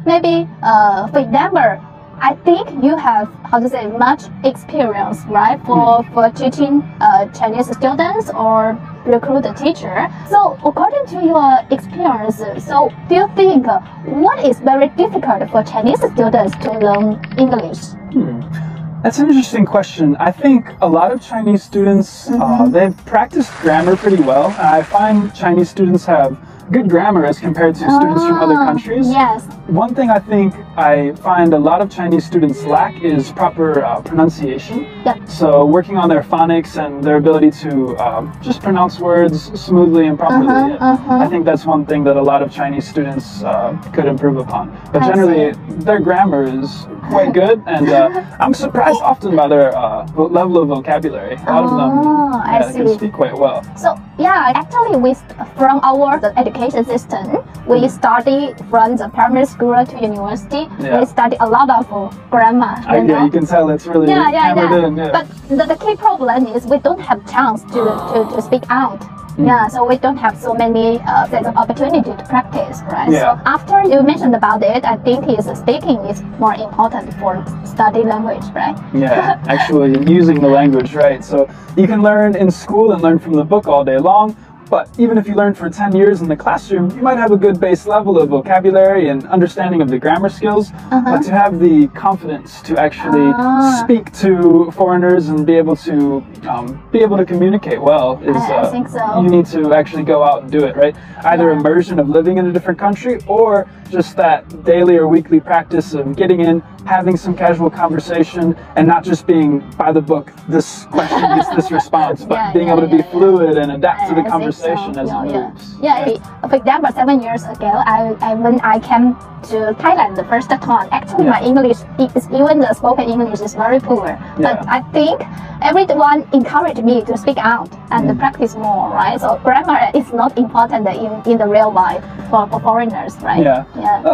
Maybe, for example, I think you have, much experience, right, for teaching Chinese students or recruit a teacher. So according to your experience, so do you think what is very difficult for Chinese students to learn English? That's an interesting question. I think a lot of Chinese students, they've practiced grammar pretty well. I find Chinese students have good grammar as compared to students from other countries. Yes. One thing I think I find a lot of Chinese students lack is proper pronunciation. Yep. So working on their phonics and their ability to just pronounce words smoothly and properly. I think that's one thing that a lot of Chinese students could improve upon. But generally, their grammar is quite good, and I'm surprised often by their level of vocabulary. A lot of them can speak quite well. So yeah, actually, from our education system, we study from the primary school to university. We study a lot of grammar. Yeah, you can tell it's really hammered in. Yeah. But the key problem is we don't have chance to speak out. Yeah, so we don't have so many opportunity to practice, right? Yeah. So after you mentioned about it, I think speaking is more important for study language, right? Yeah, actually using the language, right? So you can learn in school and learn from the book all day long, but even if you learn for 10 years in the classroom, you might have a good base level of vocabulary and understanding of the grammar skills, but to have the confidence to actually speak to foreigners and be able to communicate well is I think so. You need to actually go out and do it, right? Either immersion of living in a different country or just that daily or weekly practice of getting in, having some casual conversation, and not just being by the book, this question gets this response, but being able to be fluid and adapt to the conversation as it moves. Yeah, for example, 7 years ago, when I came to Thailand the first time, actually my English, even the spoken English is very poor. But I think everyone encouraged me to speak out and practice more, right? So grammar is not important in the real life for foreigners, right? Yeah.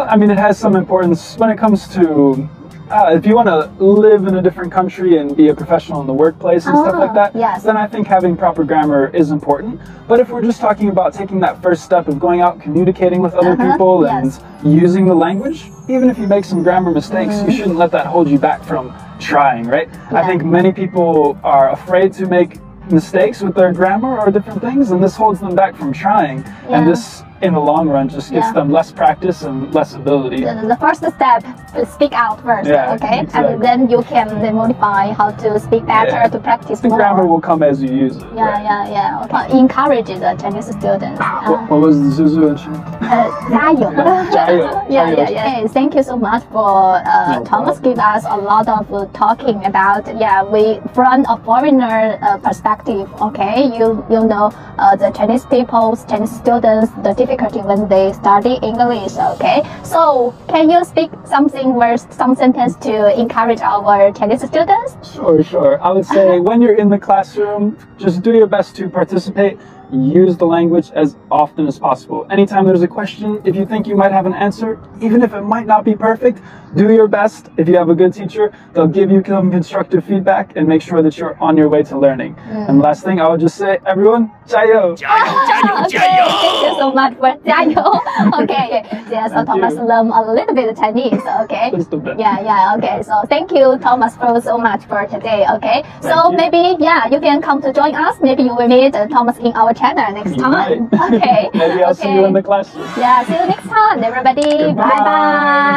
I mean, it has some importance when it comes to if you want to live in a different country and be a professional in the workplace and stuff like that, then I think having proper grammar is important. But if we're just talking about taking that first step of going out, communicating with other people and using the language, even if you make some grammar mistakes, you shouldn't let that hold you back from trying, right? I think many people are afraid to make mistakes with their grammar or different things, and this holds them back from trying. And this, in the long run, just gets them less practice and less ability. The first step is speak out first, okay? Exactly. And then you can then modify how to speak better, to practice more. The grammar will come as you use it. Okay. Encourage the Chinese students. What was the Zuzu and 加油. 加油. Okay, thank you so much for Thomas give us a lot of talking about we from a foreigner perspective. Okay, you know the Chinese people, Chinese students, the difficulty when they study English. Okay, so can you speak something words, some sentence to encourage our Chinese students? Sure. I would say when you're in the classroom, just do your best to participate. Use the language as often as possible. Anytime there's a question, if you think you might have an answer, even if it might not be perfect, do your best. If you have a good teacher, they'll give you some constructive feedback and make sure that you're on your way to learning. And last thing, I would just say, everyone, 加油! 加油! Thank you so much for 加油! Okay, so Thomas learned a little bit of Chinese, okay? Just a bit. Okay, so thank you, Thomas, so much for today, okay? So maybe, you can come to join us. Maybe you will meet Thomas in our channel next time. Okay. Maybe I'll see you in the classroom. See you next time, everybody. Bye-bye.